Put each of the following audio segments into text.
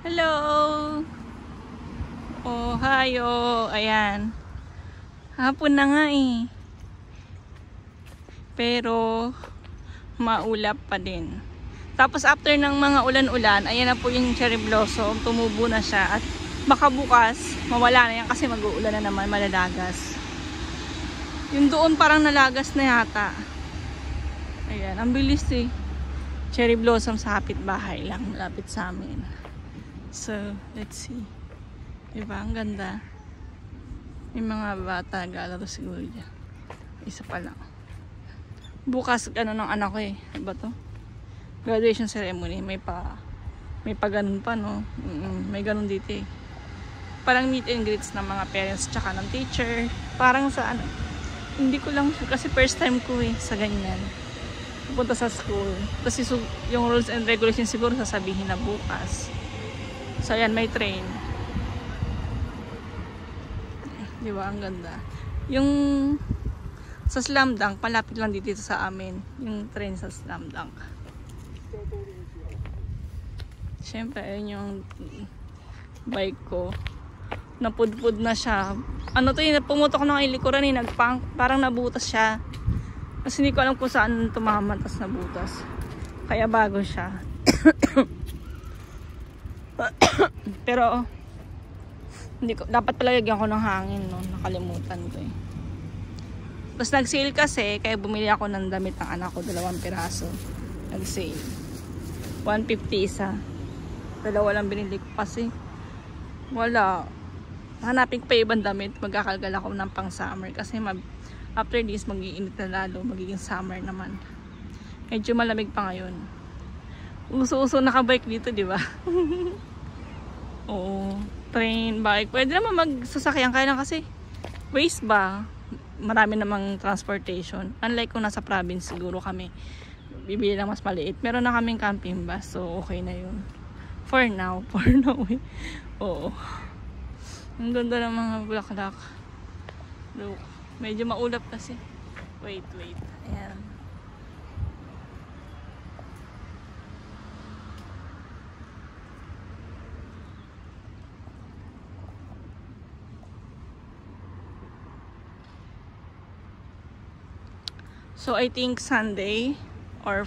Hello! Oh, hi! Oh, ayan. Hapon na nga eh. Pero, maulap pa din. Tapos after ng mga ulan-ulan, ayan na po yung cherry blossom. Tumubo na siya. At baka bukas, mawala na yan kasi mag-uulan na naman, malalagas. Yung doon parang nalagas na yata. Ayan, ang bilis eh. Cherry blossom sa kapitbahay lang, malapit sa amin. So, let's see. Diba? Ang ganda. May mga bata naglalaro siguro dyan. Isa pa lang. Bukas, ano ng anak ko eh. Diba to? Graduation ceremony. May pa ganun pa, no? May ganun dito eh. Parang meet and greets ng mga parents tsaka ng teacher. Parang sa ano. Hindi ko lang, kasi first time ko eh sa ganyan. Pupunta sa school. Kasi yung rules and regulations siguro sasabihin na bukas. So, ayan, may train. Di ba? Ang ganda. Yung sa Slam Dunk, palapit lang dito sa amin. Yung train sa Slam Dunk. Siyempre, ayun yung bike ko. Napudpud na siya. Ano to yun? Pumutok ng ilikuran eh. Parang nabutas siya. Kasi hindi ko alam kung saan tumaman. Tapos nabutas. Kaya bago siya. Pero hindi ko, dapat pala lagyan ko ng hangin, no? Nakalimutan ko eh. Tapos nag-sale kasi, kaya bumili ako ng damit ng anak ko, 2 piraso. Nag-sale 150 isa. Dalawa lang binili ko kasi wala. Hanapin ko pa ibang damit. Magkakalgal ako ng pang summer kasi after this mag-iinit na lalo, magiging summer naman. Medyo malamig pa ngayon. Uso-uso nakabike dito, di ba? Oo. Train, bike. Pwede naman magsasakyan kaya lang kasi waste ba? Marami namang transportation. Unlike kung nasa province siguro kami, bibili lang mas maliit. Meron na kaming camping bus. So, okay na yun. For now. For now eh. Oo. Ang ganda ng mga bulaklak. Look. Medyo maulap kasi. Wait. Ayan. So, I think Sunday or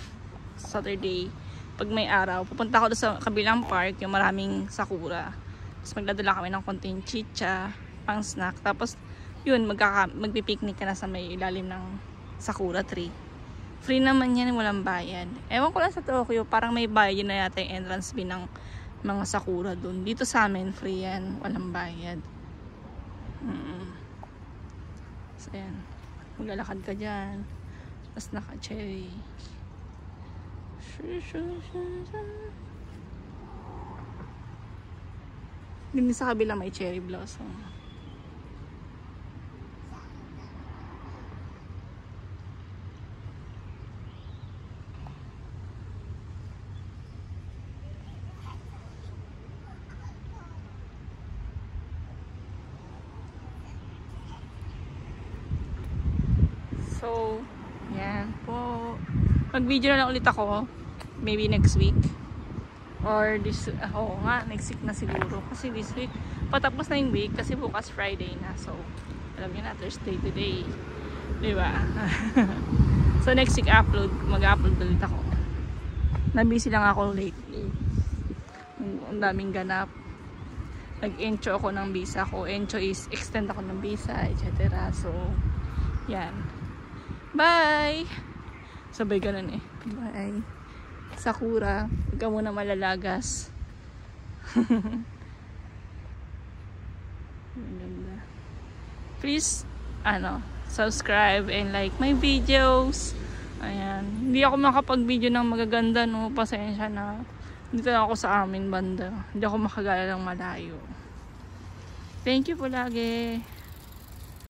Saturday, pag may araw, pupunta ako doon sa kabilang park, yung maraming sakura. Tapos magdadala kami ng konting chicha, pang snack. Tapos, yun, magpipiknik ka na sa may ilalim ng sakura tree. Free naman yan, walang bayad. Ewan ko lang sa Tokyo, parang may bayad na yata yung entrance fee ng mga sakura doon. Dito sa amin, free yan, walang bayad. So, yan. Maglalakad ka dyan. Tapos naka-cherry. Dito sa kabila may cherry blossom. So, yan po. Mag-video na lang ulit ako. Maybe next week. Or this, next week na siguro. Kasi this week, patapos na yung week. Kasi bukas Friday na. So, alam niyo na, Thursday today. Diba? So, next week mag-upload ulit ako. Nabisi lang ako lately. Ang daming ganap. Nag-encho ako ng visa ko. Encho is extend ako ng visa, etc. So, yan. Bye! Sabay ganun eh. Bye. Sakura. Huwag ka muna malalagas. Please, subscribe and like my videos. Ayan. Hindi ako makapag-video ng magaganda, no? Pasensya na. Dito na ako sa amin banda. Hindi ako makagala ng malayo. Thank you po lagi.